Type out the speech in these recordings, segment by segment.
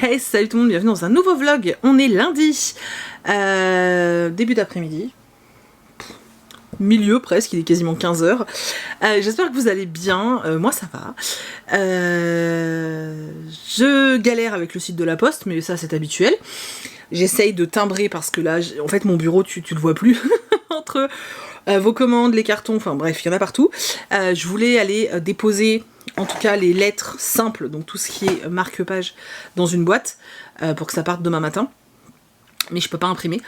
Hey, salut tout le monde, bienvenue dans un nouveau vlog. On est lundi, début d'après-midi, milieu presque, il est quasiment 15 h. J'espère que vous allez bien, moi ça va. Je galère avec le site de la Poste, mais ça c'est habituel. J'essaye de timbrer parce que là, en fait mon bureau tu le vois plus, entre vos commandes, les cartons, enfin bref, il y en a partout. Je voulais aller déposer en tout cas les lettres simples, donc tout ce qui est marque-page dans une boîte, pour que ça parte demain matin. Mais je peux pas imprimer.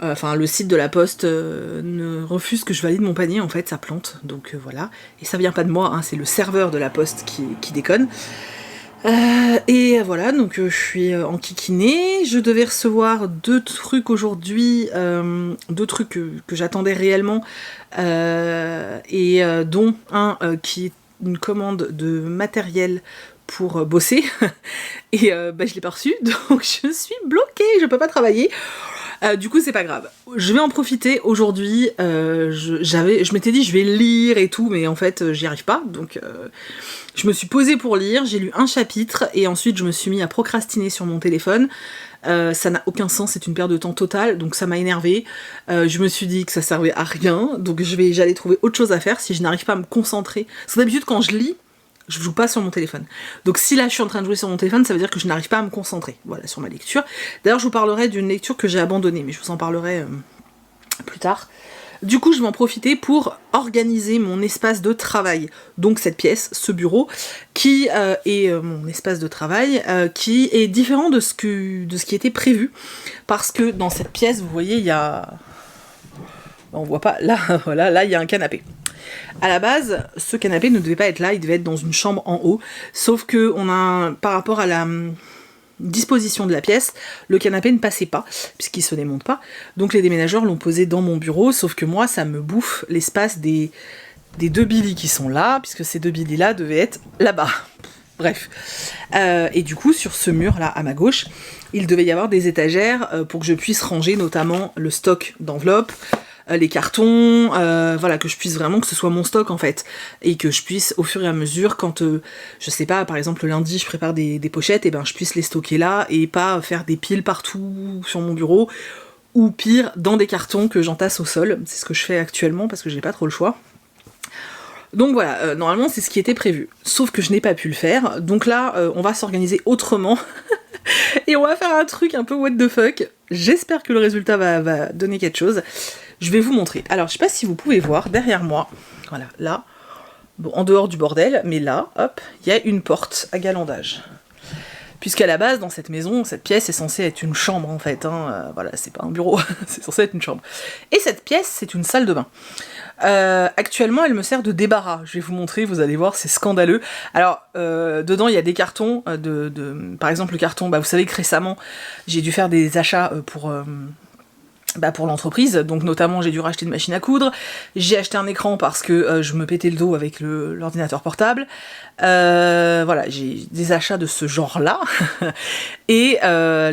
Enfin, le site de la Poste ne refuse que je valide mon panier, en fait, ça plante. Donc voilà. Et ça vient pas de moi, hein, c'est le serveur de la Poste qui déconne. Et voilà, donc je suis en kikiné. Je devais recevoir 2 trucs aujourd'hui, 2 trucs que j'attendais réellement, dont un qui est une commande de matériel pour bosser. Et je l'ai pas reçu, donc je suis bloquée, je peux pas travailler. Du coup c'est pas grave, je vais en profiter aujourd'hui. Je m'étais dit je vais lire et tout, mais en fait j'y arrive pas, donc je me suis posée pour lire, j'ai lu un chapitre et ensuite je me suis mis à procrastiner sur mon téléphone. Ça n'a aucun sens, c'est une perte de temps totale, donc ça m'a énervée. Je me suis dit que ça servait à rien, donc j'allais trouver autre chose à faire si je n'arrive pas à me concentrer. Parce que d'habitude quand je lis, je joue pas sur mon téléphone. Donc si là je suis en train de jouer sur mon téléphone, ça veut dire que je n'arrive pas à me concentrer, voilà, sur ma lecture. D'ailleurs je vous parlerai d'une lecture que j'ai abandonnée, mais je vous en parlerai plus tard. Du coup je vais en profiter pour organiser mon espace de travail. Donc cette pièce, ce bureau, qui est mon espace de travail, qui est différent de ce qui était prévu. Parce que dans cette pièce, vous voyez, il y a... On voit pas, là, voilà, là il y a un canapé. À la base, ce canapé ne devait pas être là, il devait être dans une chambre en haut, sauf que par rapport à la disposition de la pièce, le canapé ne passait pas, puisqu'il se démonte pas, donc les déménageurs l'ont posé dans mon bureau, sauf que moi, ça me bouffe l'espace des 2 Billy qui sont là, puisque ces 2 Billy là devaient être là-bas. Bref. Et du coup, sur ce mur-là, à ma gauche, il devait y avoir des étagères pour que je puisse ranger notamment le stock d'enveloppes, les cartons, voilà, que je puisse vraiment, que ce soit mon stock en fait, et que je puisse au fur et à mesure, quand je sais pas, par exemple le lundi je prépare des pochettes, et ben je puisse les stocker là, et pas faire des piles partout sur mon bureau, ou pire, dans des cartons que j'entasse au sol. C'est ce que je fais actuellement parce que j'ai pas trop le choix. Donc voilà, normalement c'est ce qui était prévu, sauf que je n'ai pas pu le faire, donc là on va s'organiser autrement, et on va faire un truc un peu what the fuck. J'espère que le résultat va donner quelque chose. Je vais vous montrer. Alors, je sais pas si vous pouvez voir, derrière moi, voilà, là, bon, en dehors du bordel, mais là, hop, il y a une porte à galandage. Puisqu'à la base, dans cette maison, cette pièce est censée être une chambre, en fait, hein, voilà, c'est pas un bureau, c'est censé être une chambre. Et cette pièce, c'est une salle de bain. Actuellement, elle me sert de débarras. Je vais vous montrer, vous allez voir, c'est scandaleux. Alors, dedans, il y a des cartons, par exemple, le carton, vous savez que récemment, j'ai dû faire des achats pour l'entreprise, donc notamment j'ai dû racheter une machine à coudre, j'ai acheté un écran parce que je me pétais le dos avec l'ordinateur portable, voilà, j'ai des achats de ce genre-là, et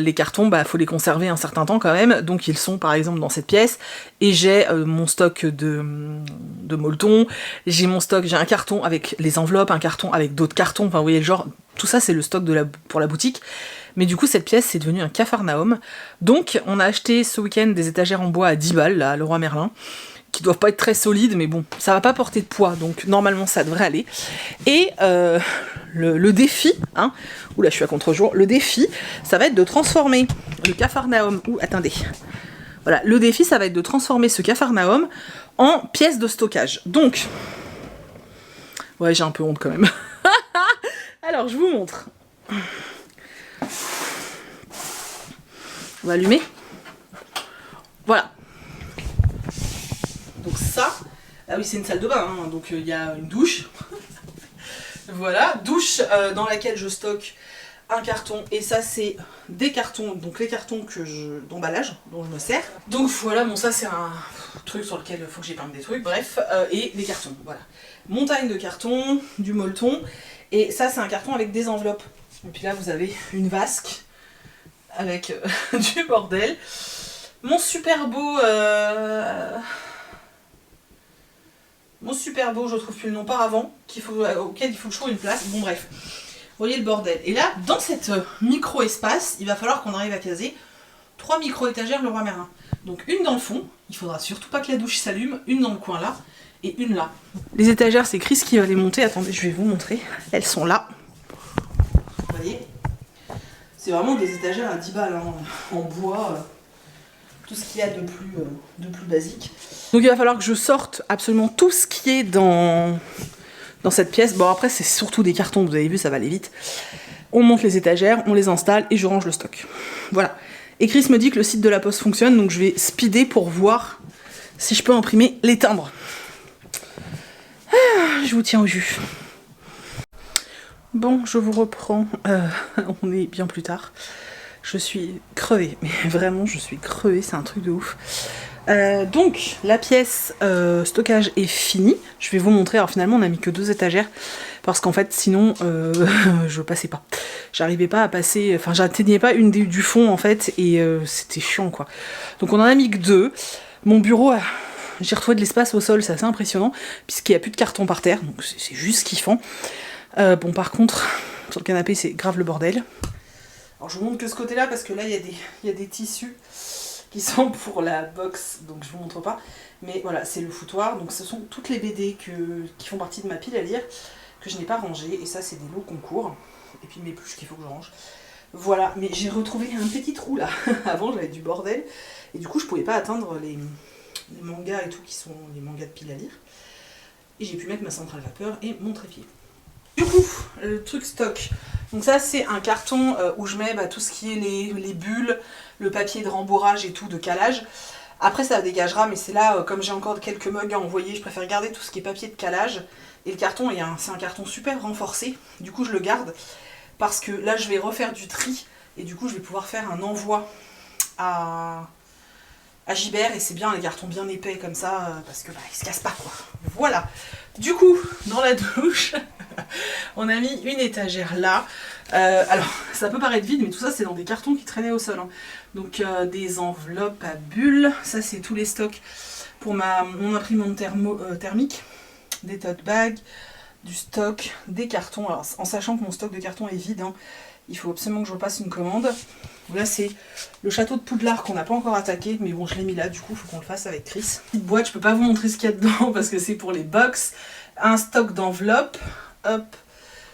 les cartons, faut les conserver un certain temps quand même, donc ils sont par exemple dans cette pièce, et j'ai mon stock de molletons, j'ai un carton avec les enveloppes, un carton avec d'autres cartons, enfin vous voyez le genre, tout ça c'est le stock pour la boutique. Mais du coup, cette pièce, c'est devenu un capharnaüm. Donc, on a acheté ce week-end des étagères en bois à 10 balles, là, à Leroy Merlin, qui doivent pas être très solides, mais bon, ça va pas porter de poids, donc normalement, ça devrait aller. Et le défi, hein, oula, je suis à contre-jour, le défi, ça va être de transformer le capharnaüm, attendez, voilà, le défi, ça va être de transformer ce capharnaüm en pièce de stockage. Donc, ouais, j'ai un peu honte quand même. Alors, je vous montre. On va allumer. Voilà. Donc ça, ah oui c'est une salle de bain, hein, donc il y a une douche. Voilà, douche dans laquelle je stocke un carton, et ça c'est des cartons, donc les cartons d'emballage dont je me sers. Donc voilà, bon ça c'est un truc sur lequel il faut que j'épargne des trucs, bref, et les cartons, voilà. Montagne de cartons, du molleton, et ça c'est un carton avec des enveloppes. Et puis là vous avez une vasque avec du bordel. Mon super beau, je retrouve plus le nom, auquel il faut que je trouve une place. Bon bref, voyez le bordel. Et là, dans cette micro-espace, il va falloir qu'on arrive à caser 3 micro-étagères Leroy Merlin. Donc une dans le fond, il faudra surtout pas que la douche s'allume, une dans le coin là, et une là. Les étagères, c'est Chris qui va les monter. Attendez, je vais vous montrer. Elles sont là. Vous voyez, c'est vraiment des étagères à 10 balles, hein, en bois, tout ce qu'il y a de plus basique. Donc il va falloir que je sorte absolument tout ce qui est dans cette pièce. Bon, après, c'est surtout des cartons, vous avez vu, ça va aller vite. On monte les étagères, on les installe et je range le stock. Voilà. Et Chris me dit que le site de la Poste fonctionne, donc je vais speeder pour voir si je peux imprimer les timbres. Ah, je vous tiens au jus. Bon, je vous reprends. On est bien plus tard. Je suis crevée, mais vraiment, je suis crevée, c'est un truc de ouf. Donc, la pièce stockage est finie. Je vais vous montrer. Alors finalement, on n'a mis que 2 étagères parce qu'en fait, sinon, je passais pas. J'arrivais pas à passer. Enfin, j'atteignais pas une du fond en fait, et c'était chiant quoi. Donc, on en a mis que 2. Mon bureau, j'ai retrouvé de l'espace au sol, c'est assez impressionnant puisqu'il n'y a plus de carton par terre. Donc, c'est juste kiffant. Bon, par contre, sur le canapé, c'est grave le bordel. Alors, je vous montre que ce côté-là parce que là, il y a des tissus qui sont pour la box, donc je vous montre pas, mais voilà, c'est le foutoir. Donc ce sont toutes les BD qui font partie de ma pile à lire, que je n'ai pas rangées, et ça c'est des lots concours, et puis mes pluches qu'il faut que je range. Voilà, mais j'ai retrouvé un petit trou là. Avant j'avais du bordel, et du coup je pouvais pas atteindre les mangas et tout, qui sont les mangas de pile à lire, et j'ai pu mettre ma centrale vapeur et mon trépied. Du coup, le truc stock, donc ça c'est un carton où je mets tout ce qui est les bulles, le papier de rembourrage et tout, de calage. Après ça dégagera, mais c'est là, comme j'ai encore quelques mugs à envoyer, je préfère garder tout ce qui est papier de calage. Et le carton, c'est un carton super renforcé, du coup je le garde, parce que là je vais refaire du tri, et du coup je vais pouvoir faire un envoi à Gibert, et c'est bien les cartons bien épais comme ça, parce que ils se cassent pas quoi. Voilà. Du coup, dans la douche, on a mis une étagère là. Alors, ça peut paraître vide, mais tout ça, c'est dans des cartons qui traînaient au sol. Hein. Donc, des enveloppes à bulles. Ça, c'est tous les stocks pour mon imprimante thermique. Des tote bags, du stock, des cartons. Alors, en sachant que mon stock de cartons est vide, hein, il faut absolument que je repasse une commande. Là, c'est le château de Poudlard qu'on n'a pas encore attaqué, mais bon, je l'ai mis là, du coup, il faut qu'on le fasse avec Chris. Petite boîte, je peux pas vous montrer ce qu'il y a dedans parce que c'est pour les box. Un stock d'enveloppes, hop.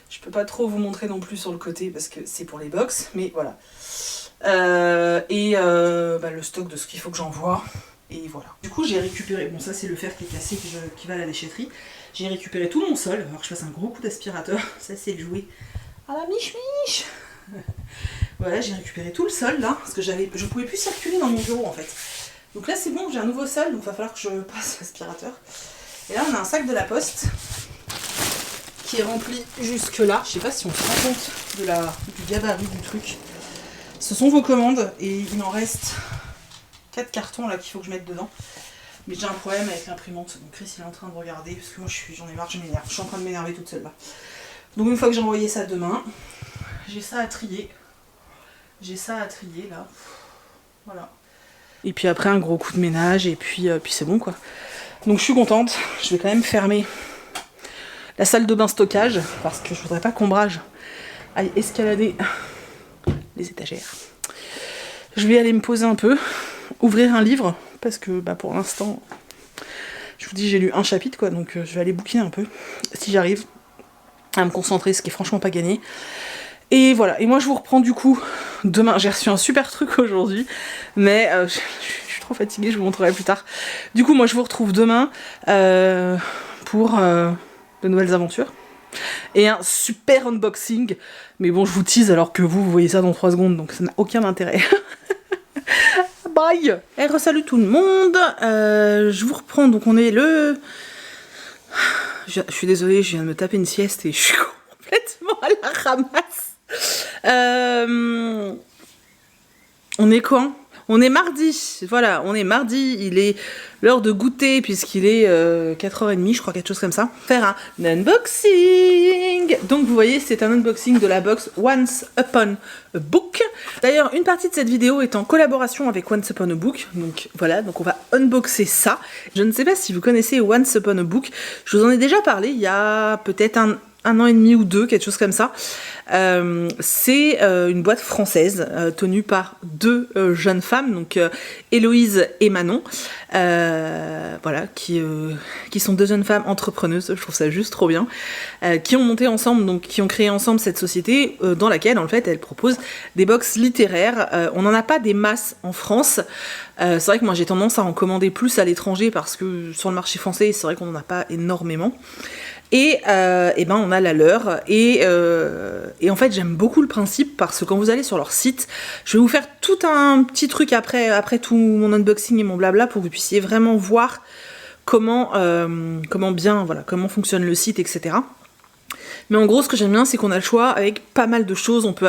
Je peux pas trop vous montrer non plus sur le côté parce que c'est pour les box, mais voilà. Le stock de ce qu'il faut que j'envoie, et voilà. Du coup, j'ai récupéré, bon ça c'est le fer qui est cassé qui va à la déchetterie. J'ai récupéré tout mon sol, alors que je fasse un gros coup d'aspirateur, ça c'est le jouet à la miche-miche. Voilà, j'ai récupéré tout le sol là, parce que je pouvais plus circuler dans mon bureau en fait. Donc là c'est bon, j'ai un nouveau sol, donc il va falloir que je passe l'aspirateur. Et là on a un sac de la Poste qui est rempli jusque là. Je sais pas si on se rend compte du gabarit du truc. Ce sont vos commandes, et il m'en reste 4 cartons là qu'il faut que je mette dedans. Mais j'ai un problème avec l'imprimante, donc Chris il est en train de regarder, parce que moi j'en ai marre, je m'énerve. Je suis en train de m'énerver toute seule là. Donc une fois que j'ai envoyé ça demain, j'ai ça à trier. J'ai ça à trier là. Voilà. Et puis après un gros coup de ménage, et puis c'est bon quoi. Donc je suis contente. Je vais quand même fermer la salle de bain stockage, parce que je voudrais pas qu'Ombrage aille escalader les étagères. Je vais aller me poser un peu, ouvrir un livre, parce que pour l'instant, je vous dis j'ai lu un chapitre quoi, donc je vais aller bouquiner un peu, si j'arrive à me concentrer, ce qui est franchement pas gagné. Et voilà, et moi je vous reprends du coup demain. J'ai reçu un super truc aujourd'hui, mais je suis trop fatiguée, je vous montrerai plus tard. Du coup moi je vous retrouve demain pour de nouvelles aventures. Et un super unboxing, mais bon je vous tease alors que vous voyez ça dans 3 secondes, donc ça n'a aucun intérêt. Bye. Et re-salut tout le monde. Je vous reprends, donc on est le... Je suis désolée, je viens de me taper une sieste et je suis complètement à la ramasse. On est quand ? On est mardi, voilà, on est mardi, il est l'heure de goûter puisqu'il est 4h30, je crois, quelque chose comme ça. Faire un unboxing. Donc vous voyez, c'est un unboxing de la box Once Upon a Book. D'ailleurs, une partie de cette vidéo est en collaboration avec Once Upon a Book. Donc voilà, donc on va unboxer ça. Je ne sais pas si vous connaissez Once Upon a Book. Je vous en ai déjà parlé il y a peut-être un an et demi ou deux, quelque chose comme ça. C'est une boîte française tenue par deux jeunes femmes, donc Héloïse et Manon, voilà, qui sont deux jeunes femmes entrepreneuses, je trouve ça juste trop bien, qui ont monté ensemble, donc qui ont créé ensemble cette société dans laquelle en fait elles proposent des box littéraires. On n'en a pas des masses en France. C'est vrai que moi j'ai tendance à en commander plus à l'étranger parce que sur le marché français c'est vrai qu'on n'en a pas énormément. Et ben on a la leur et en fait j'aime beaucoup le principe parce que quand vous allez sur leur site, je vais vous faire tout un petit truc après tout mon unboxing et mon blabla pour que vous puissiez vraiment voir comment fonctionne le site, etc. Mais en gros, ce que j'aime bien, c'est qu'on a le choix avec pas mal de choses. On peut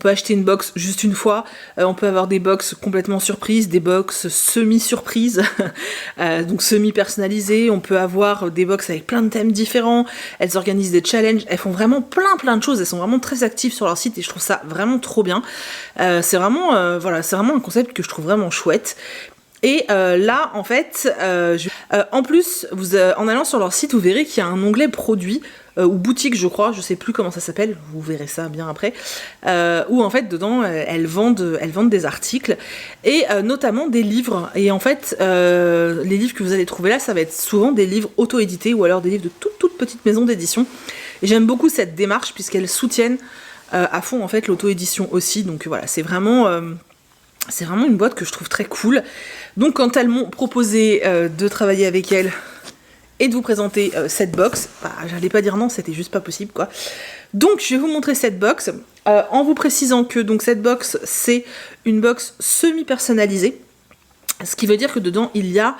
acheter une box juste une fois, on peut avoir des box complètement surprises, des box semi-surprises, donc semi-personnalisées. On peut avoir des box avec plein de thèmes différents. Elles organisent des challenges. Elles font vraiment plein de choses. Elles sont vraiment très actives sur leur site et je trouve ça vraiment trop bien. C'est vraiment un concept que je trouve vraiment chouette. Et là, en fait, en plus, en allant sur leur site, vous verrez qu'il y a un onglet produits ou boutique, je crois, je sais plus comment ça s'appelle, vous verrez ça bien après, où en fait dedans elles vendent des articles et notamment des livres. Et en fait, les livres que vous allez trouver là, ça va être souvent des livres auto-édités ou alors des livres de toutes petites maisons d'édition. Et j'aime beaucoup cette démarche puisqu'elles soutiennent à fond en fait l'auto-édition aussi. Donc voilà, c'est vraiment une boîte que je trouve très cool. Donc quand elles m'ont proposé de travailler avec elles et de vous présenter cette box, j'allais pas dire non, c'était juste pas possible quoi. Donc je vais vous montrer cette box en vous précisant que donc cette box c'est une box semi-personnalisée, ce qui veut dire que dedans il y a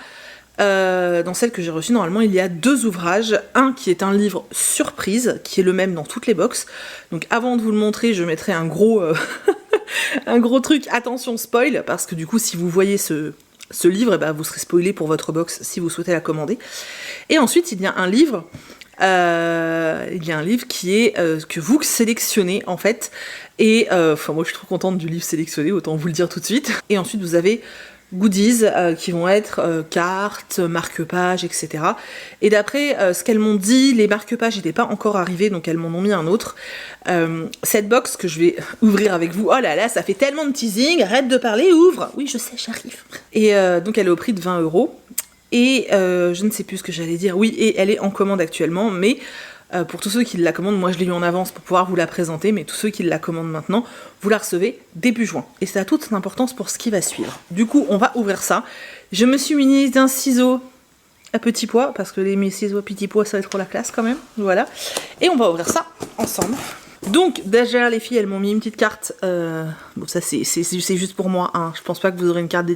dans celle que j'ai reçue normalement il y a 2 ouvrages, un qui est un livre surprise qui est le même dans toutes les box. Donc avant de vous le montrer je mettrai un gros un gros truc, attention spoil, parce que du coup si vous voyez ce livre, vous serez spoilé pour votre box si vous souhaitez la commander. Et ensuite il y a un livre qui est que vous sélectionnez en fait. Et moi je suis trop contente du livre sélectionné, autant vous le dire tout de suite. Et ensuite vous avez goodies qui vont être cartes, marque-pages, etc. Et d'après ce qu'elles m'ont dit, les marque-pages n'étaient pas encore arrivés, donc elles m'en ont mis un autre. Cette box que je vais ouvrir avec vous, oh là là, ça fait tellement de teasing, arrête de parler, ouvre. Oui, je sais, j'arrive. Et donc elle est au prix de 20 €. Et je ne sais plus ce que j'allais dire. Oui, et elle est en commande actuellement, mais pour tous ceux qui la commandent, moi je l'ai eu en avance pour pouvoir vous la présenter, mais tous ceux qui la commandent maintenant, vous la recevez début juin. Et ça a toute son importance pour ce qui va suivre. Du coup, on va ouvrir ça. Je me suis munie d'un ciseau à petit pois, parce que mes ciseaux à petit pois, ça va être trop la classe quand même. Voilà. Et on va ouvrir ça ensemble. Donc, déjà, les filles, elles m'ont mis une petite carte. Bon, ça, c'est juste pour moi. Hein. Je pense pas que vous aurez une carte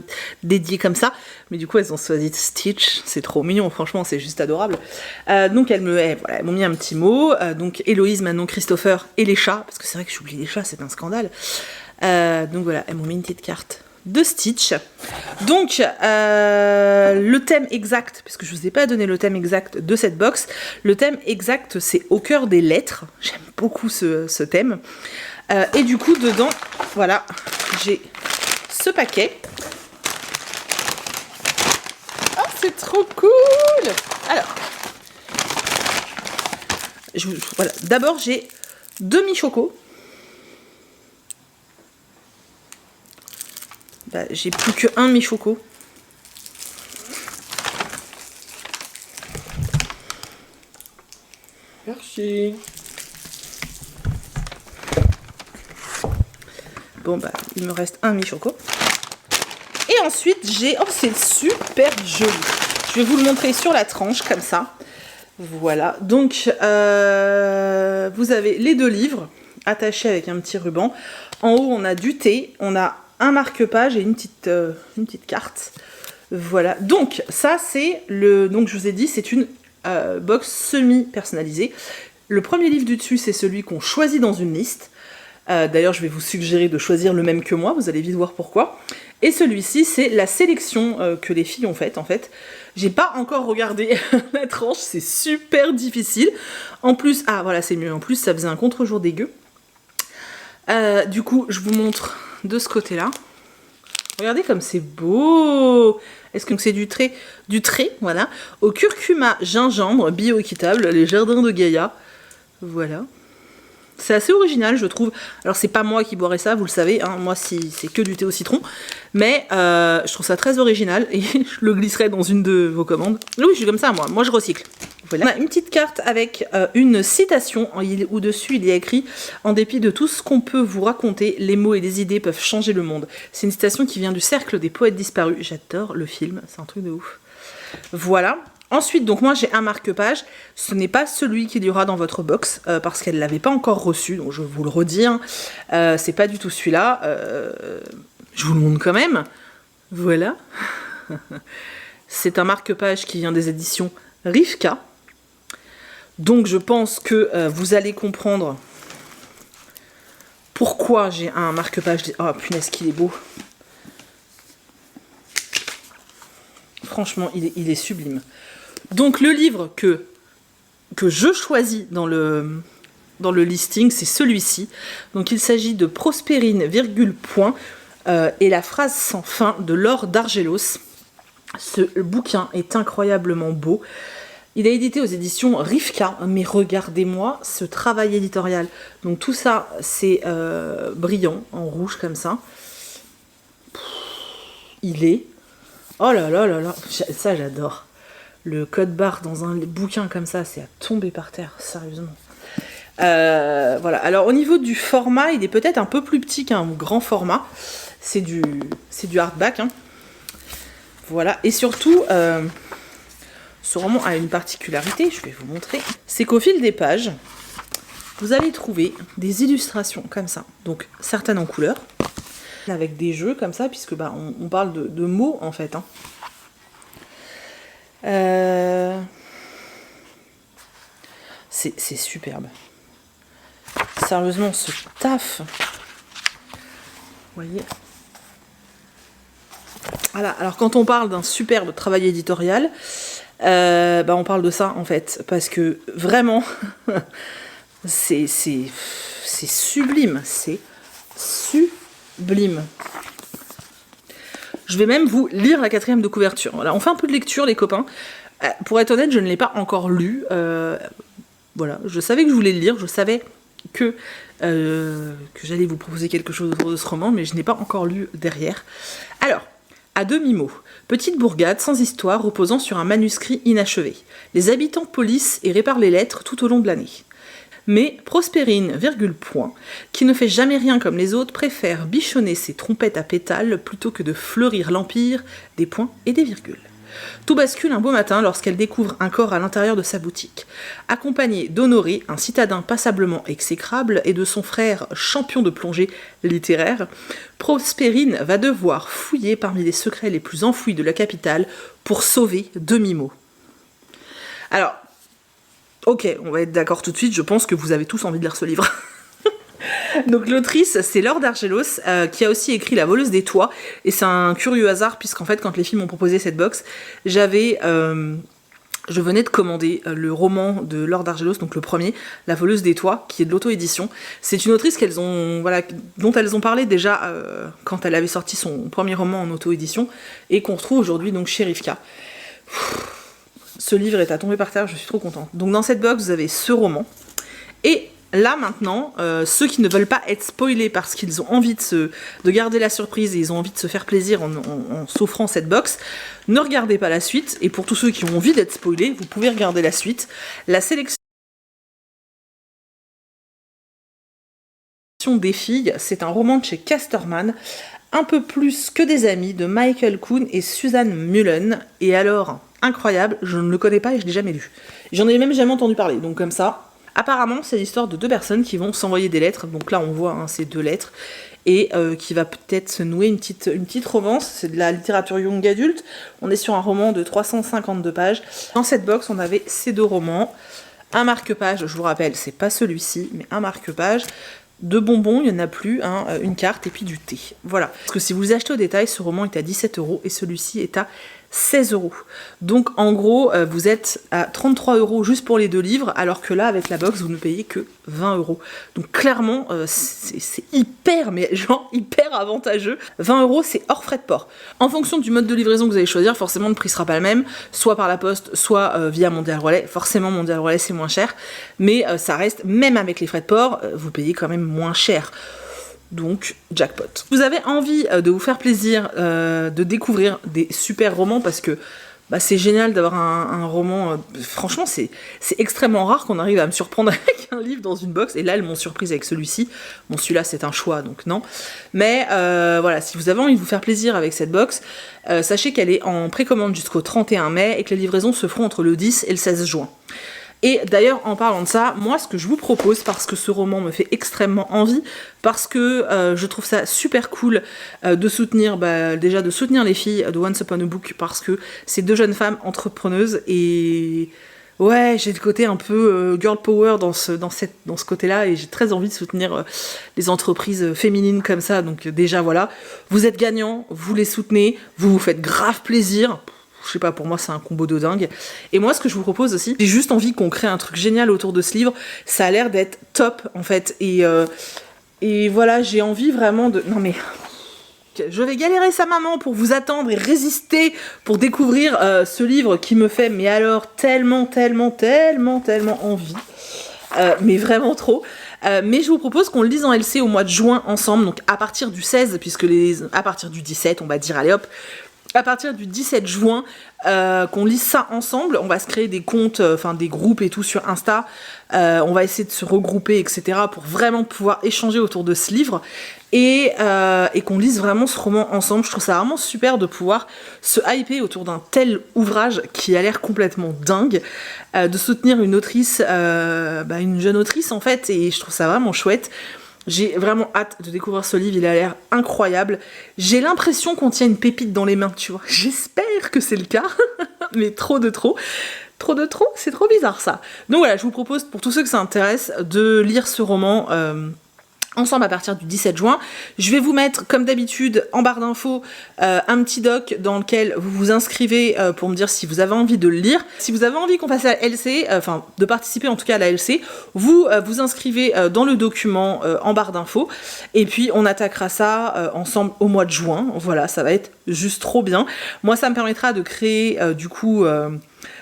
dédiée comme ça. Mais du coup, elles ont choisi Stitch. C'est trop mignon, franchement, c'est juste adorable. Donc, elles m'ont mis un petit mot. Donc, Héloïse, Manon, Christopher et les chats. Parce que c'est vrai que j'oublie les chats, c'est un scandale. Donc, voilà, elles m'ont mis une petite carte de Stitch. Donc, le thème exact, parce que je vous ai pas donné le thème exact de cette box, le thème exact c'est au cœur des lettres. J'aime beaucoup ce thème. Et du coup, dedans, voilà, j'ai ce paquet. Ah, c'est trop cool! Alors, voilà, d'abord j'ai 2 mi-chocos. J'ai plus que 1 mi-choco. Merci. Bon il me reste 1 mi-choco. Et ensuite j'ai... Oh, c'est super joli. Je vais vous le montrer sur la tranche comme ça. Voilà. Donc vous avez les 2 livres attachés avec un petit ruban. En haut on a du thé, on a un marque-page et une petite carte. Voilà. Donc ça c'est donc je vous ai dit c'est une box semi-personnalisée. Le premier livre du dessus c'est celui qu'on choisit dans une liste. D'ailleurs je vais vous suggérer de choisir le même que moi, vous allez vite voir pourquoi. Et celui-ci c'est la sélection que les filles ont faite en fait. J'ai pas encore regardé la tranche, c'est super difficile. En plus, ah voilà c'est mieux, en plus ça faisait un contre-jour dégueu. Du coup je vous montre de ce côté-là. Regardez comme c'est beau. Est-ce que c'est du trait, voilà. Au curcuma gingembre bio-équitable, les jardins de Gaïa. Voilà. C'est assez original, je trouve. Alors, c'est pas moi qui boirais ça, vous le savez. Hein. Moi, si, c'est que du thé au citron. Mais je trouve ça très original et je le glisserai dans une de vos commandes. Oui, je suis comme ça, moi. Moi, je recycle. Voilà. On a une petite carte avec une citation où dessus il y a écrit « En dépit de tout ce qu'on peut vous raconter, les mots et les idées peuvent changer le monde ». C'est une citation qui vient du Cercle des poètes disparus. J'adore le film, c'est un truc de ouf. Voilà. Ensuite, donc moi j'ai un marque-page, ce n'est pas celui qu'il y aura dans votre box, parce qu'elle ne l'avait pas encore reçu, donc je vous le redis, hein. C'est pas du tout celui-là, je vous le montre quand même, voilà. C'est un marque-page qui vient des éditions Rivka, donc je pense que vous allez comprendre pourquoi j'ai un marque-page, oh punaise qu'il est beau. Franchement, il est sublime. Donc le livre que je choisis dans le listing, c'est celui-ci. Donc il s'agit de Prospérine, point, et la phrase sans fin de Laure d'Argelos. Ce bouquin est incroyablement beau. Il est édité aux éditions Rivka, mais regardez-moi ce travail éditorial. Donc tout ça, c'est brillant, en rouge comme ça. Il est... Oh là là là là, ça j'adore. Le code barre dans un bouquin comme ça, c'est à tomber par terre, sérieusement. Voilà, alors au niveau du format, il est peut-être un peu plus petit qu'un grand format. C'est du hardback. Hein. Voilà, et surtout, ce roman a une particularité, je vais vous montrer. C'est qu'au fil des pages, vous allez trouver des illustrations comme ça. Donc certaines en couleur, avec des jeux comme ça, puisque bah, on parle de mots en fait. Hein. C'est superbe. Sérieusement, ce taf. Vous voyez. Voilà, alors quand on parle d'un superbe travail éditorial, bah on parle de ça en fait, parce que vraiment, c'est sublime, c'est sublime. Je vais même vous lire la 4e de couverture. Voilà, on fait un peu de lecture, les copains. Pour être honnête, je ne l'ai pas encore lu. Voilà, je savais que je voulais le lire, je savais que j'allais vous proposer quelque chose autour de ce roman, mais je n'ai pas encore lu derrière. Alors, à demi-mot, petite bourgade sans histoire reposant sur un manuscrit inachevé. Les habitants polissent et réparent les lettres tout au long de l'année. Mais Prospérine, point, qui ne fait jamais rien comme les autres, préfère bichonner ses trompettes à pétales plutôt que de fleurir l'empire des points et des virgules. Tout bascule un beau matin lorsqu'elle découvre un corps à l'intérieur de sa boutique. Accompagnée d'Honoré, un citadin passablement exécrable, et de son frère champion de plongée littéraire, Prospérine va devoir fouiller parmi les secrets les plus enfouis de la capitale pour sauver Demi-mot. Alors, ok, on va être d'accord tout de suite, je pense que vous avez tous envie de lire ce livre. Donc l'autrice, c'est Laure d'Argelos, qui a aussi écrit La voleuse des toits, et c'est un curieux hasard, puisqu'en fait, quand les filles m'ont proposé cette box, je venais de commander le roman de Laure d'Argelos, donc le premier, La voleuse des toits, qui est de l'auto-édition. C'est une autrice dont elles ont parlé déjà quand elle avait sorti son premier roman en auto-édition, et qu'on retrouve aujourd'hui donc chez Rivka. Ce livre est à tomber par terre, je suis trop contente. Donc dans cette box, vous avez ce roman, et là maintenant, ceux qui ne veulent pas être spoilés parce qu'ils ont envie de garder la surprise et ils ont envie de se faire plaisir en s'offrant cette box, ne regardez pas la suite. Et pour tous ceux qui ont envie d'être spoilés, vous pouvez regarder la suite. La sélection des filles, c'est un roman de chez Casterman, Un peu plus que des amis, de Michael Kuhn et Suzanne Mullen. Et alors, incroyable, je ne le connais pas et je ne l'ai jamais lu. J'en ai même jamais entendu parler, donc comme ça... Apparemment, c'est l'histoire de deux personnes qui vont s'envoyer des lettres. Donc là, on voit hein, ces deux lettres. Et qui va peut-être se nouer une petite romance. C'est de la littérature young adulte. On est sur un roman de 352 pages. Dans cette box, on avait ces deux romans. Un marque-page, je vous rappelle, c'est pas celui-ci, mais un marque-page. De bonbons, il n'y en a plus, une carte et puis du thé. Voilà. Parce que si vous achetez au détail, ce roman est à 17 € et celui-ci est à 16 €. Donc en gros, vous êtes à 33 € juste pour les 2 livres, alors que là, avec la box, vous ne payez que 20 €. Donc clairement, c'est hyper, mais genre hyper avantageux. 20 €, c'est hors frais de port. En fonction du mode de livraison que vous allez choisir, forcément le prix sera pas le même, soit par la poste, soit via Mondial Relais. Forcément, Mondial Relais, c'est moins cher, mais ça reste, même avec les frais de port, vous payez quand même moins cher. Donc, jackpot. Vous avez envie de vous faire plaisir, de découvrir des super romans, parce que bah, c'est génial d'avoir un roman. Franchement, c'est extrêmement rare qu'on arrive à me surprendre avec un livre dans une box. Et là, elles m'ont surprise avec celui-ci. Bon, celui-là, c'est un choix, donc non. Mais voilà, si vous avez envie de vous faire plaisir avec cette box, sachez qu'elle est en précommande jusqu'au 31 mai et que les livraisons se feront entre le 10 et le 16 juin. Et d'ailleurs, en parlant de ça, moi, ce que je vous propose, parce que ce roman me fait extrêmement envie, parce que je trouve ça super cool de soutenir, déjà de soutenir les filles de Once Upon a Book, parce que c'est 2 jeunes femmes entrepreneuses, et ouais, j'ai le côté un peu girl power dans ce côté-là, et j'ai très envie de soutenir les entreprises féminines comme ça. Donc déjà, voilà, vous êtes gagnants, vous les soutenez, vous vous faites grave plaisir. Je sais pas, pour moi c'est un combo de dingue. Et moi ce que je vous propose aussi, j'ai juste envie qu'on crée un truc génial autour de ce livre. Ça a l'air d'être top en fait. Et voilà, j'ai envie vraiment de... Non mais... Je vais galérer sa maman pour vous attendre et résister pour découvrir ce livre qui me fait, mais alors tellement envie. Mais vraiment trop. Mais je vous propose qu'on le lise en LC au mois de juin ensemble, donc à partir du 16, puisque à partir du 17, on va dire, allez hop, à partir du 17 juin, qu'on lise ça ensemble. On va se créer des comptes, des groupes et tout sur Insta. On va essayer de se regrouper, etc. pour vraiment pouvoir échanger autour de ce livre. Et qu'on lise vraiment ce roman ensemble. Je trouve ça vraiment super de pouvoir se hyper autour d'un tel ouvrage qui a l'air complètement dingue. De soutenir une autrice, une jeune autrice en fait. Et je trouve ça vraiment chouette. J'ai vraiment hâte de découvrir ce livre, il a l'air incroyable. J'ai l'impression qu'on tient une pépite dans les mains, tu vois. J'espère que c'est le cas, mais trop de trop. Trop de trop, c'est trop bizarre ça. Donc voilà, je vous propose, pour tous ceux que ça intéresse, de lire ce roman ensemble à partir du 17 juin. Je vais vous mettre, comme d'habitude, en barre d'infos, un petit doc dans lequel vous vous inscrivez pour me dire si vous avez envie de le lire. Si vous avez envie qu'on fasse la LC, de participer en tout cas à la LC, vous vous inscrivez dans le document en barre d'infos, et puis on attaquera ça ensemble au mois de juin. Voilà, ça va être juste trop bien. Moi, ça me permettra de créer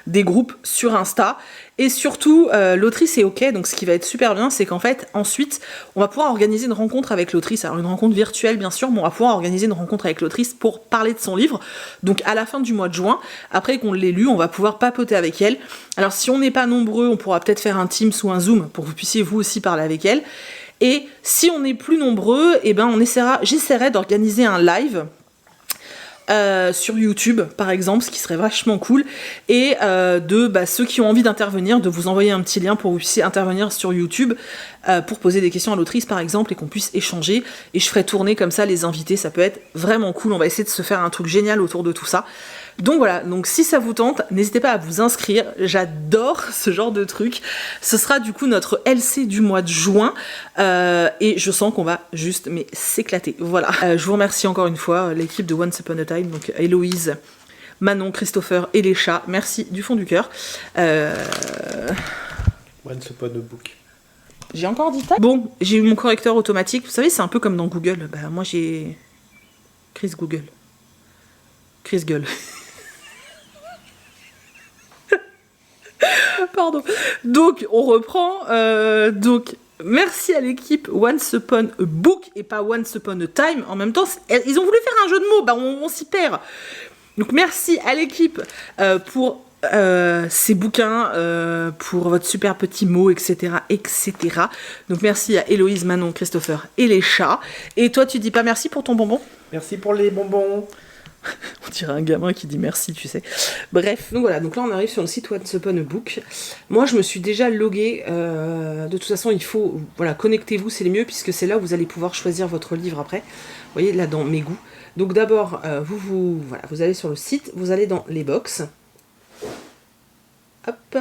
des groupes sur Insta. Et surtout, l'autrice est ok, donc ce qui va être super bien, c'est qu'en fait, ensuite, on va pouvoir organiser une rencontre avec l'autrice. Alors une rencontre virtuelle, bien sûr, mais on va pouvoir organiser une rencontre avec l'autrice pour parler de son livre. Donc à la fin du mois de juin, après qu'on l'ait lu, on va pouvoir papoter avec elle. Alors si on n'est pas nombreux, on pourra peut-être faire un Teams ou un Zoom pour que vous puissiez vous aussi parler avec elle. Et si on est plus nombreux, j'essaierai d'organiser un live sur YouTube par exemple, ce qui serait vachement cool, et ceux qui ont envie d'intervenir, de vous envoyer un petit lien pour que vous puissiez intervenir sur YouTube pour poser des questions à l'autrice par exemple, et qu'on puisse échanger, et je ferai tourner comme ça les invités. Ça peut être vraiment cool, on va essayer de se faire un truc génial autour de tout ça. Donc voilà, donc si ça vous tente, n'hésitez pas à vous inscrire, j'adore ce genre de truc. Ce sera du coup notre LC du mois de juin, et je sens qu'on va juste s'éclater. Voilà, je vous remercie encore une fois, l'équipe de Once Upon a Time, donc Héloïse, Manon, Christopher et les chats, merci du fond du cœur. Once Upon a Book. J'ai encore dit ça. Bon, j'ai eu mon correcteur automatique, vous savez, c'est un peu comme dans Google. Moi j'ai... Chris Gueule. Pardon. Donc, on reprend. Merci à l'équipe Once Upon a Book et pas Once Upon a Time. En même temps, ils ont voulu faire un jeu de mots. On s'y perd. Donc, merci à l'équipe pour ces bouquins, pour votre super petit mot, etc., etc. Donc, merci à Héloïse, Manon, Christopher et les chats. Et toi, tu dis pas merci pour ton bonbon ? Merci pour les bonbons. On dirait un gamin qui dit merci, tu sais. Bref, donc voilà, donc là on arrive sur le site Once Upon a Book. Moi je me suis déjà loguée, de toute façon il faut, voilà, connectez-vous, c'est le mieux, puisque c'est là où vous allez pouvoir choisir votre livre après. Vous voyez, là dans mes goûts. Donc d'abord, vous allez sur le site, vous allez dans les box. Hop,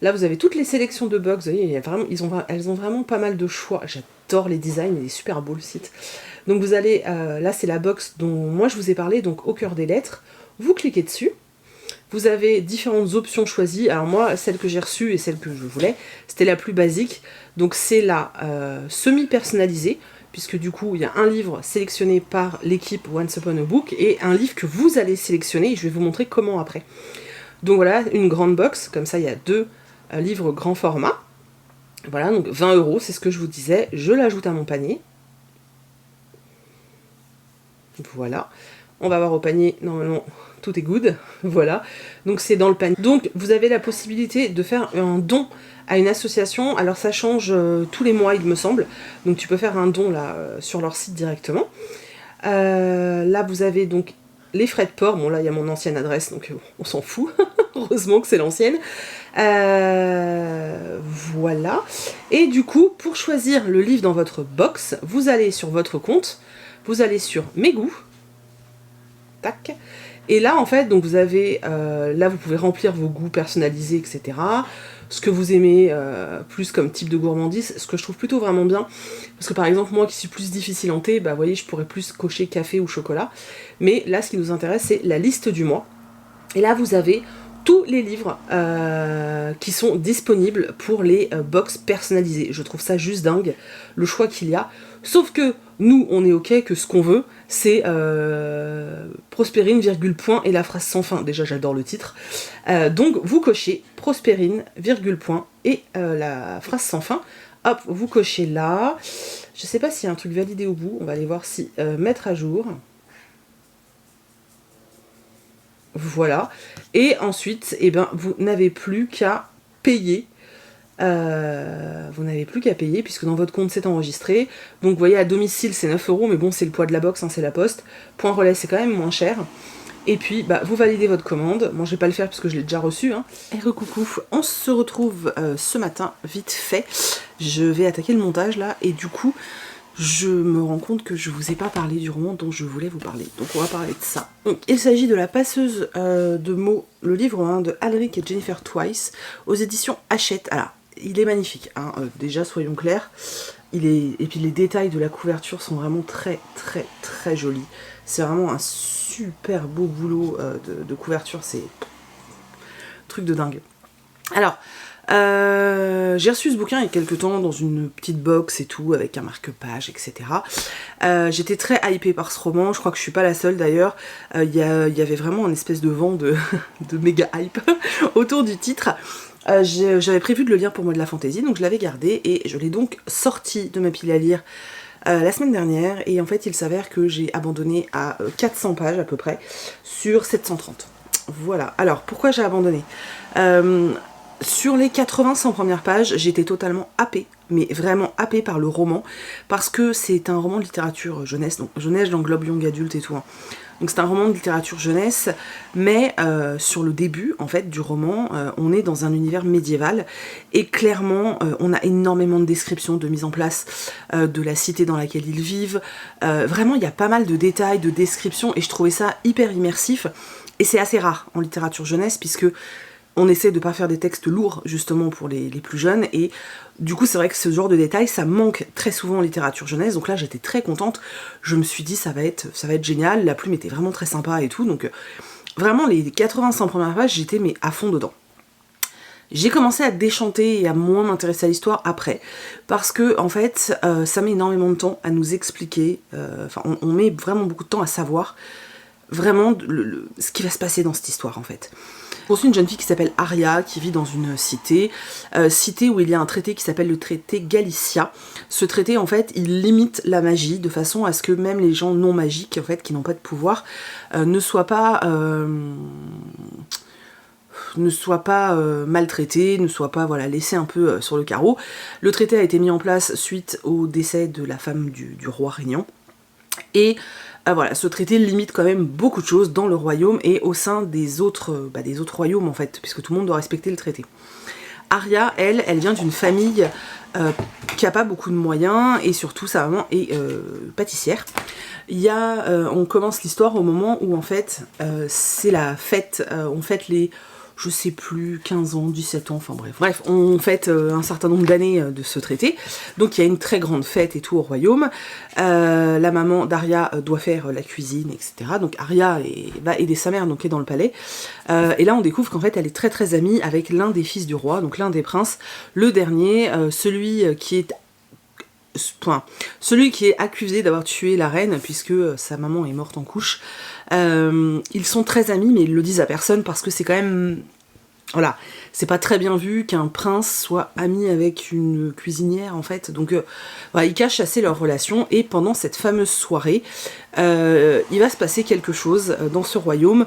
là vous avez toutes les sélections de box, vous voyez, elles ont vraiment pas mal de choix. J'adore les designs, il est super beau le site. Donc vous allez, là c'est la box dont moi je vous ai parlé, donc au cœur des lettres. Vous cliquez dessus, Vous avez différentes options choisies. Alors moi, celle que j'ai reçue et celle que je voulais, c'était la plus basique. Donc c'est la semi-personnalisée, puisque du coup, il y a un livre sélectionné par l'équipe Once Upon a Book et un livre que vous allez sélectionner, et je vais vous montrer comment après. Donc voilà, une grande box, comme ça il y a 2 livres grand format. Voilà, donc 20 €, c'est ce que je vous disais. Je l'ajoute à mon panier. Voilà. On va voir au panier, normalement, tout est good. Voilà. Donc c'est dans le panier. Donc vous avez la possibilité de faire un don à une association. Alors ça change tous les mois, il me semble. Donc tu peux faire un don là sur leur site directement. Là vous avez donc les frais de port. Bon là il y a mon ancienne adresse, donc on s'en fout. Heureusement que c'est l'ancienne. Voilà. Et du coup, pour choisir le livre dans votre box, vous allez sur votre compte, vous allez sur mes goûts. Tac. Et là, en fait, donc vous avez, là vous pouvez remplir vos goûts personnalisés, etc. Ce que vous aimez plus comme type de gourmandise, ce que je trouve plutôt vraiment bien. Parce que par exemple, moi qui suis plus difficile en thé, bah vous voyez, je pourrais plus cocher café ou chocolat. Mais là, ce qui nous intéresse, c'est la liste du mois. Et là, vous avez tous les livres qui sont disponibles pour les box personnalisées. Je trouve ça juste dingue, le choix qu'il y a. Sauf que nous, on est ok, que ce qu'on veut, c'est Prospérine, virgule, point, et la phrase sans fin. Déjà, j'adore le titre. Donc, vous cochez Prospérine, virgule, point, et la phrase sans fin. Hop, vous cochez là. Je sais pas s'il y a un truc validé au bout. On va aller voir si mettre à jour. Voilà. Et ensuite, eh ben, vous n'avez plus qu'à payer. Vous n'avez plus qu'à payer puisque dans votre compte c'est enregistré. Donc vous voyez, à domicile c'est 9 €, mais bon, c'est le poids de la box, hein, c'est la poste. Point relais, c'est quand même moins cher. Et puis bah, vous validez votre commande. Moi je vais pas le faire parce que je l'ai déjà reçu. Hein. Et recoucou, on se retrouve ce matin, vite fait. Je vais attaquer le montage là, et du coup je me rends compte que je vous ai pas parlé du roman dont je voulais vous parler. Donc on va parler de ça. Donc, il s'agit de La passeuse de mots, le livre 1 de Alric et Jennifer Twice, aux éditions Hachette. Alors, il est magnifique, hein. Déjà soyons clairs. Et puis les détails de la couverture sont vraiment très très très jolis. C'est vraiment un super beau boulot de couverture, c'est truc de dingue. Alors, j'ai reçu ce bouquin il y a quelques temps dans une petite box et tout, avec un marque-page, etc. J'étais très hypée par ce roman, je crois que je suis pas la seule d'ailleurs. Il y avait vraiment un espèce de vent de méga hype autour du titre. J'avais prévu de le lire pour moi de la fantaisie, donc je l'avais gardé et je l'ai donc sorti de ma pile à lire la semaine dernière. Et en fait il s'avère que j'ai abandonné à 400 pages à peu près sur 730. Voilà, alors pourquoi j'ai abandonné sur les 80-100 premières pages, j'étais totalement happée, mais vraiment happée par le roman, parce que c'est un roman de littérature jeunesse, donc jeunesse j'englobe young adulte et tout. Hein. Donc c'est un roman de littérature jeunesse, mais sur le début en fait du roman, on est dans un univers médiéval, et clairement on a énormément de descriptions, de mise en place de la cité dans laquelle ils vivent. Vraiment il y a pas mal de détails, de descriptions, et je trouvais ça hyper immersif, et c'est assez rare en littérature jeunesse, puisque on essaie de pas faire des textes lourds justement pour les plus jeunes, et du coup c'est vrai que ce genre de détails ça manque très souvent en littérature jeunesse. Donc là j'étais très contente, je me suis dit ça va être génial, la plume était vraiment très sympa et tout, donc vraiment les 80-100 premières pages j'étais mais à fond dedans. J'ai commencé à déchanter et à moins m'intéresser à l'histoire après, parce que en fait ça met énormément de temps à nous expliquer, enfin on met vraiment beaucoup de temps à savoir vraiment ce qui va se passer dans cette histoire en fait. On suit une jeune fille qui s'appelle Aria, qui vit dans une cité, cité où il y a un traité qui s'appelle le traité Galicia. Ce traité, en fait, il limite la magie de façon à ce que même les gens non magiques, en fait, qui n'ont pas de pouvoir, ne soient pas maltraités, ne soient pas voilà, laissés un peu sur le carreau. Le traité a été mis en place suite au décès de la femme du roi régnant. Et voilà, ce traité limite quand même beaucoup de choses dans le royaume et au sein des autres royaumes en fait, puisque tout le monde doit respecter le traité. Aria, elle vient d'une famille qui a pas beaucoup de moyens, et surtout sa maman est pâtissière. On commence l'histoire au moment où en fait c'est la fête, on fête les je sais plus, 15 ans, 17 ans, enfin bref. Bref, on fête un certain nombre d'années de ce traité. Donc il y a une très grande fête et tout au royaume. La maman d'Arya doit faire la cuisine, etc. Donc Arya va aider sa mère, donc est dans le palais. Et là on découvre qu'en fait elle est très très amie avec l'un des fils du roi, donc l'un des princes, le dernier, celui qui est accusé d'avoir tué la reine, puisque sa maman est morte en couche. Ils sont très amis, mais ils le disent à personne parce que c'est quand même... Voilà, c'est pas très bien vu qu'un prince soit ami avec une cuisinière en fait. Donc voilà, ils cachent assez leur relation, et pendant cette fameuse soirée, il va se passer quelque chose dans ce royaume.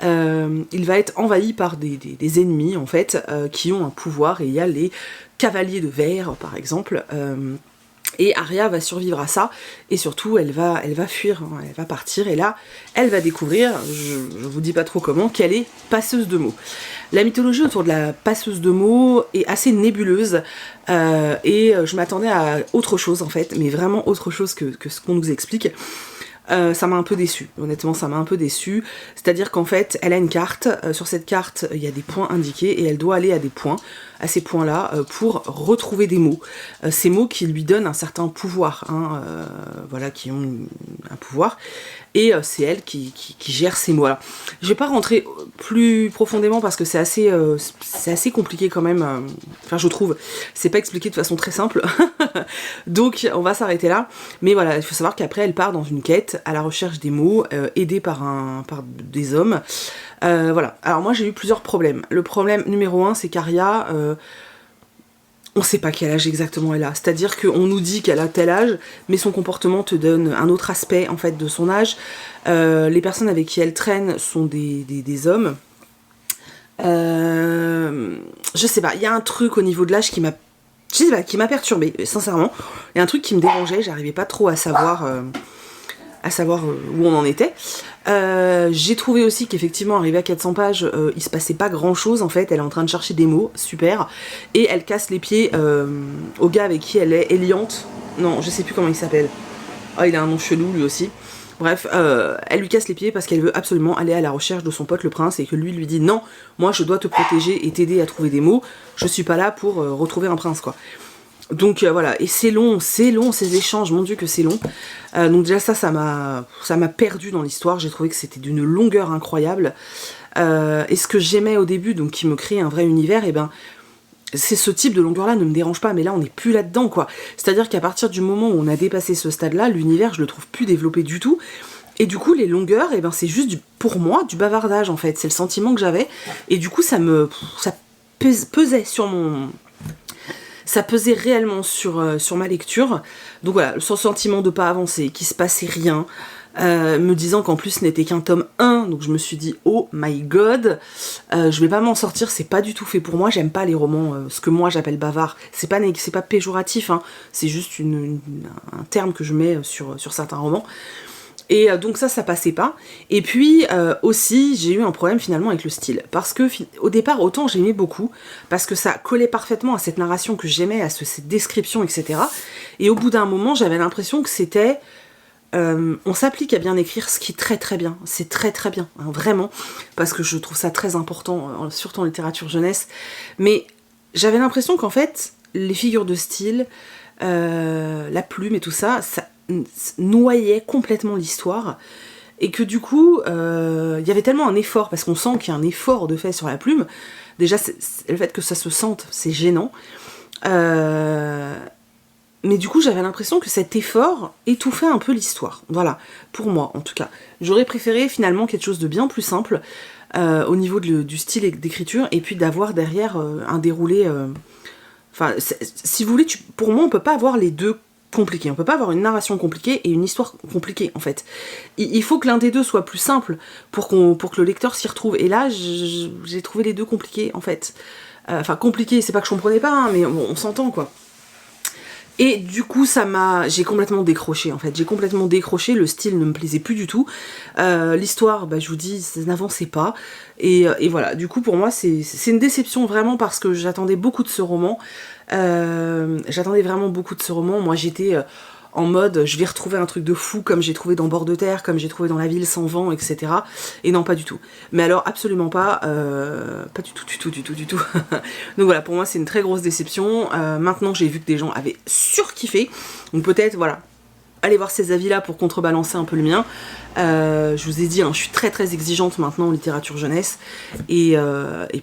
Il va être envahi par des ennemis en fait, qui ont un pouvoir, et il y a les cavaliers de verre par exemple. Et Arya va survivre à ça, et surtout elle va fuir, hein, elle va partir, et là elle va découvrir, je vous dis pas trop comment, qu'elle est passeuse de mots. La mythologie autour de la passeuse de mots est assez nébuleuse, et je m'attendais à autre chose en fait, mais vraiment autre chose que ce qu'on nous explique. Ça m'a un peu déçue, honnêtement ça m'a un peu déçue, c'est-à-dire qu'en fait elle a une carte, sur cette carte il y a des points indiqués, et elle doit aller à ces points-là, pour retrouver des mots, ces mots qui lui donnent un certain pouvoir, hein, voilà, qui ont un pouvoir, et c'est elle qui gère ces mots. Alors, je vais pas rentrer plus profondément parce que c'est assez compliqué quand même, enfin je trouve, c'est pas expliqué de façon très simple, donc on va s'arrêter là, mais voilà, il faut savoir qu'après elle part dans une quête à la recherche des mots, aidée par des hommes. Voilà, alors moi j'ai eu plusieurs problèmes. Le problème numéro 1, c'est qu'Arya, on sait pas quel âge exactement elle a, c'est-à-dire qu'on nous dit qu'elle a tel âge, mais son comportement te donne un autre aspect en fait de son âge. Les personnes avec qui elle traîne sont des hommes. Je sais pas, il y a un truc au niveau de l'âge qui m'a perturbée, sincèrement. Il y a un truc qui me dérangeait, j'arrivais pas trop à savoir où on en était. J'ai trouvé aussi qu'effectivement, arrivé à 400 pages, il se passait pas grand chose en fait. Elle est en train de chercher des mots, super, et elle casse les pieds au gars avec qui elle est, Eliante. Non, je sais plus comment il s'appelle. Ah, il a un nom chelou lui aussi. Bref, elle lui casse les pieds parce qu'elle veut absolument aller à la recherche de son pote le prince, et que lui dit non, moi je dois te protéger et t'aider à trouver des mots, je suis pas là pour retrouver un prince quoi. Donc voilà, et c'est long ces échanges, mon dieu que c'est long. Donc déjà ça m'a perdu dans l'histoire, j'ai trouvé que c'était d'une longueur incroyable. Et ce que j'aimais au début, donc qui me crée un vrai univers, et ben c'est ce type de longueur là ne me dérange pas, mais là on n'est plus là-dedans quoi. C'est-à-dire qu'à partir du moment où on a dépassé ce stade-là, l'univers je le trouve plus développé du tout. Et du coup les longueurs, et ben c'est juste pour moi du bavardage en fait, c'est le sentiment que j'avais. Et du coup ça pesait sur mon... Ça pesait réellement sur ma lecture. Donc voilà, ce sentiment de pas avancer, qu'il se passait rien, me disant qu'en plus ce n'était qu'un tome 1, donc je me suis dit oh my god, je vais pas m'en sortir, c'est pas du tout fait pour moi, j'aime pas les romans, ce que moi j'appelle bavard, c'est pas péjoratif, hein, c'est juste un terme que je mets sur certains romans. Et donc ça passait pas. Et puis aussi, j'ai eu un problème finalement avec le style. Parce que au départ, autant j'aimais beaucoup, parce que ça collait parfaitement à cette narration que j'aimais, à cette description, etc. Et au bout d'un moment, j'avais l'impression que c'était... on s'applique à bien écrire, ce qui est très très bien. C'est très très bien, hein, vraiment. Parce que je trouve ça très important, surtout en littérature jeunesse. Mais j'avais l'impression qu'en fait, les figures de style, la plume et tout ça noyait complètement l'histoire, et que du coup il y avait tellement un effort, parce qu'on sent qu'il y a un effort de fait sur la plume, déjà le fait que ça se sente c'est gênant, mais du coup j'avais l'impression que cet effort étouffait un peu l'histoire, voilà, pour moi en tout cas. J'aurais préféré finalement quelque chose de bien plus simple au niveau du style et d'écriture, et puis d'avoir derrière un déroulé, enfin si vous voulez, pour moi on peut pas avoir les deux compliqué. On peut pas avoir une narration compliquée et une histoire compliquée en fait. Il faut que l'un des deux soit plus simple pour que le lecteur s'y retrouve. Et là, j'ai trouvé les deux compliqués en fait. Enfin compliqué, c'est pas que je comprenais pas, hein, mais on s'entend quoi. Et du coup, j'ai complètement décroché en fait. J'ai complètement décroché, le style ne me plaisait plus du tout. L'histoire, je vous dis, ça n'avançait pas. Et voilà, du coup pour moi c'est une déception vraiment, parce que j'attendais beaucoup de ce roman. J'attendais vraiment beaucoup de ce roman. Moi j'étais en mode je vais retrouver un truc de fou comme j'ai trouvé dans Bord de Terre, comme j'ai trouvé dans La Ville sans vent, etc. Et non, pas du tout. Mais alors absolument pas, pas du tout. Donc voilà, pour moi c'est une très grosse déception. Maintenant j'ai vu que des gens avaient surkiffé, donc peut-être voilà, allez voir ces avis là pour contrebalancer un peu le mien. Je vous ai dit, hein, je suis très exigeante maintenant en littérature jeunesse, et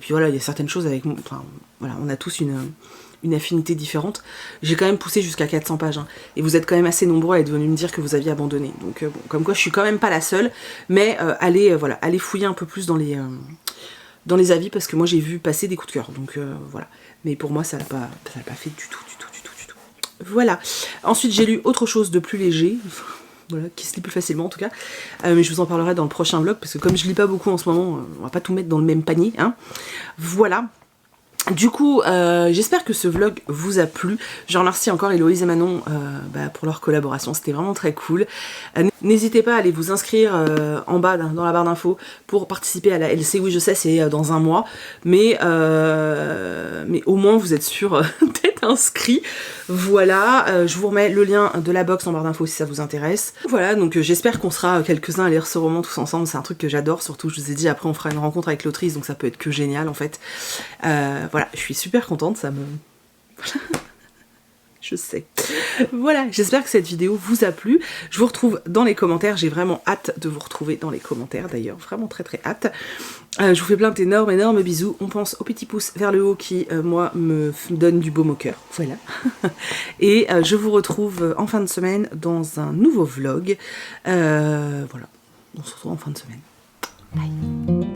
puis voilà, il y a certaines choses avec, enfin voilà, on a tous une affinité différente. J'ai quand même poussé jusqu'à 400 pages, hein, et vous êtes quand même assez nombreux à être venus me dire que vous aviez abandonné, donc bon, comme quoi je suis quand même pas la seule, mais allez fouiller un peu plus dans les avis, parce que moi j'ai vu passer des coups de cœur, donc voilà, mais pour moi ça n'a pas fait du tout. Voilà. Ensuite j'ai lu autre chose de plus léger, voilà, qui se lit plus facilement en tout cas, mais je vous en parlerai dans le prochain vlog, parce que comme je lis pas beaucoup en ce moment, on va pas tout mettre dans le même panier, hein. Voilà. Du coup, j'espère que ce vlog vous a plu. Je remercie encore Héloïse et Manon pour leur collaboration, c'était vraiment très cool. N'hésitez pas à aller vous inscrire en bas dans la barre d'infos pour participer à la LC. Oui, je sais, c'est dans un mois, mais au moins vous êtes sûr d'être inscrit. Voilà, je vous remets le lien de la box en barre d'infos si ça vous intéresse. Voilà, donc j'espère qu'on sera quelques-uns à lire ce roman tous ensemble, c'est un truc que j'adore, surtout je vous ai dit, après on fera une rencontre avec l'autrice, donc ça peut être que génial en fait. Voilà, je suis super contente, ça me... Je sais. Voilà, j'espère que cette vidéo vous a plu. Je vous retrouve dans les commentaires, j'ai vraiment hâte de vous retrouver dans les commentaires d'ailleurs, vraiment très hâte. Je vous fais plein d'énormes bisous. On pense au petit pouce vers le haut qui, moi, me donne du baume au cœur. Voilà. Et je vous retrouve en fin de semaine dans un nouveau vlog. Voilà, on se retrouve en fin de semaine. Bye.